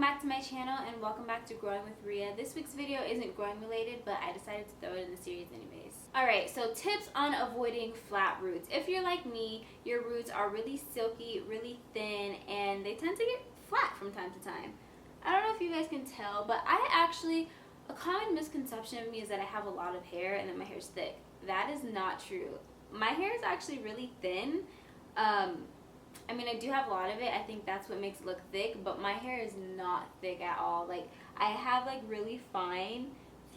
back to my channel and welcome back to Growing with Ria. This week's video isn't growing related, but I decided to throw it in the series anyways. Alright, so tips on avoiding flat roots. If you're like me, your roots are really silky, really thin, and they tend to get flat from time to time. I don't know if you guys can tell, but a common misconception of me is that I have a lot of hair and that my hair is thick. That is not true. My hair is actually really thin. I mean, I do have a lot of it. I think that's what makes it look thick, but my hair is not thick at all. Like, I have like really fine,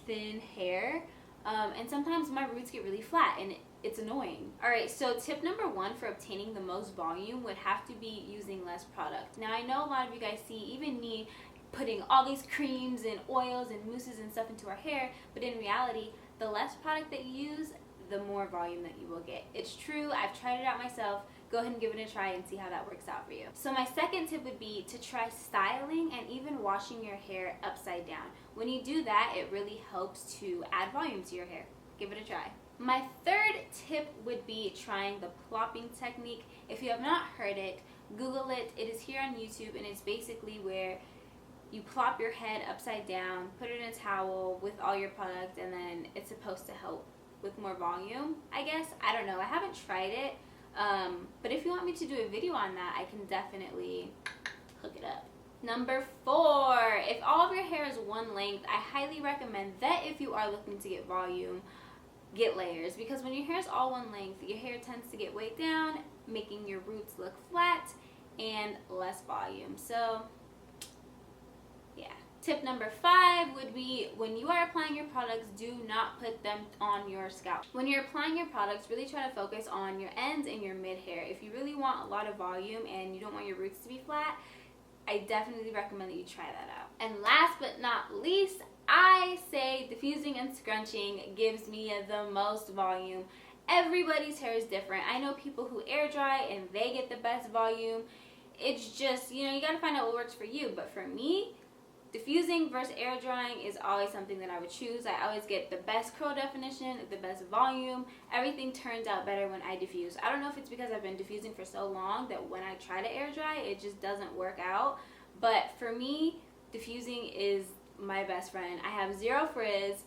thin hair, and sometimes my roots get really flat and it's annoying. Alright, so tip number one for obtaining the most volume would have to be using less product. Now, I know a lot of you guys see even me putting all these creams and oils and mousses and stuff into our hair, but in reality, the less product that you use, the more volume that you will get. It's true. I've tried it out myself. Go ahead and give it a try and see how that works out for you. So my second tip would be to try styling and even washing your hair upside down. When you do that, it really helps to add volume to your hair. Give it a try. My third tip would be trying the plopping technique. If you have not heard it, Google it. It is here on YouTube, and it's basically where you plop your head upside down, put it in a towel with all your product, and then it's supposed to help with more volume, I guess. I don't know. I haven't tried it. But if you want me to do a video on that, I can definitely hook it up. Number 4, if all of your hair is one length, I highly recommend that if you are looking to get volume, get layers. Because when your hair is all one length, your hair tends to get weighed down, making your roots look flat and less volume. So, yeah. Tip number 5 would be when you are applying your products, do not put them on your scalp. When you're applying your products, really try to focus on your ends and your mid hair. If you really want a lot of volume and you don't want your roots to be flat, I definitely recommend that you try that out. And last but not least, I say diffusing and scrunching gives me the most volume. Everybody's hair is different. I know people who air dry and they get the best volume. It's just, you gotta find out what works for you. But for me, diffusing versus air drying is always something that I would choose. I always get the best curl definition, the best volume. Everything turns out better when I diffuse. I don't know if it's because I've been diffusing for so long that when I try to air dry, it just doesn't work out. But for me, diffusing is my best friend. I have zero frizz,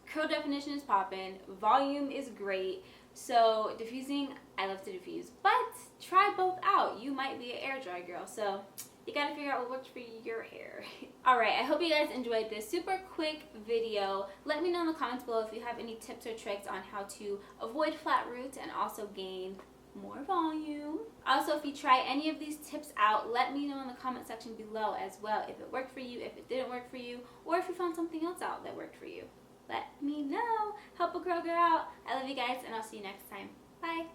curl definition is popping, volume is great. So diffusing, I love to diffuse. But try both out. You might be an air dry girl, so you gotta figure out what works for your hair. Alright, I hope you guys enjoyed this super quick video. Let me know in the comments below if you have any tips or tricks on how to avoid flat roots and also gain more volume. Also, if you try any of these tips out, let me know in the comment section below as well if it worked for you, if it didn't work for you, or if you found something else out that worked for you. Let me know. Help a girl out. I love you guys, and I'll see you next time. Bye.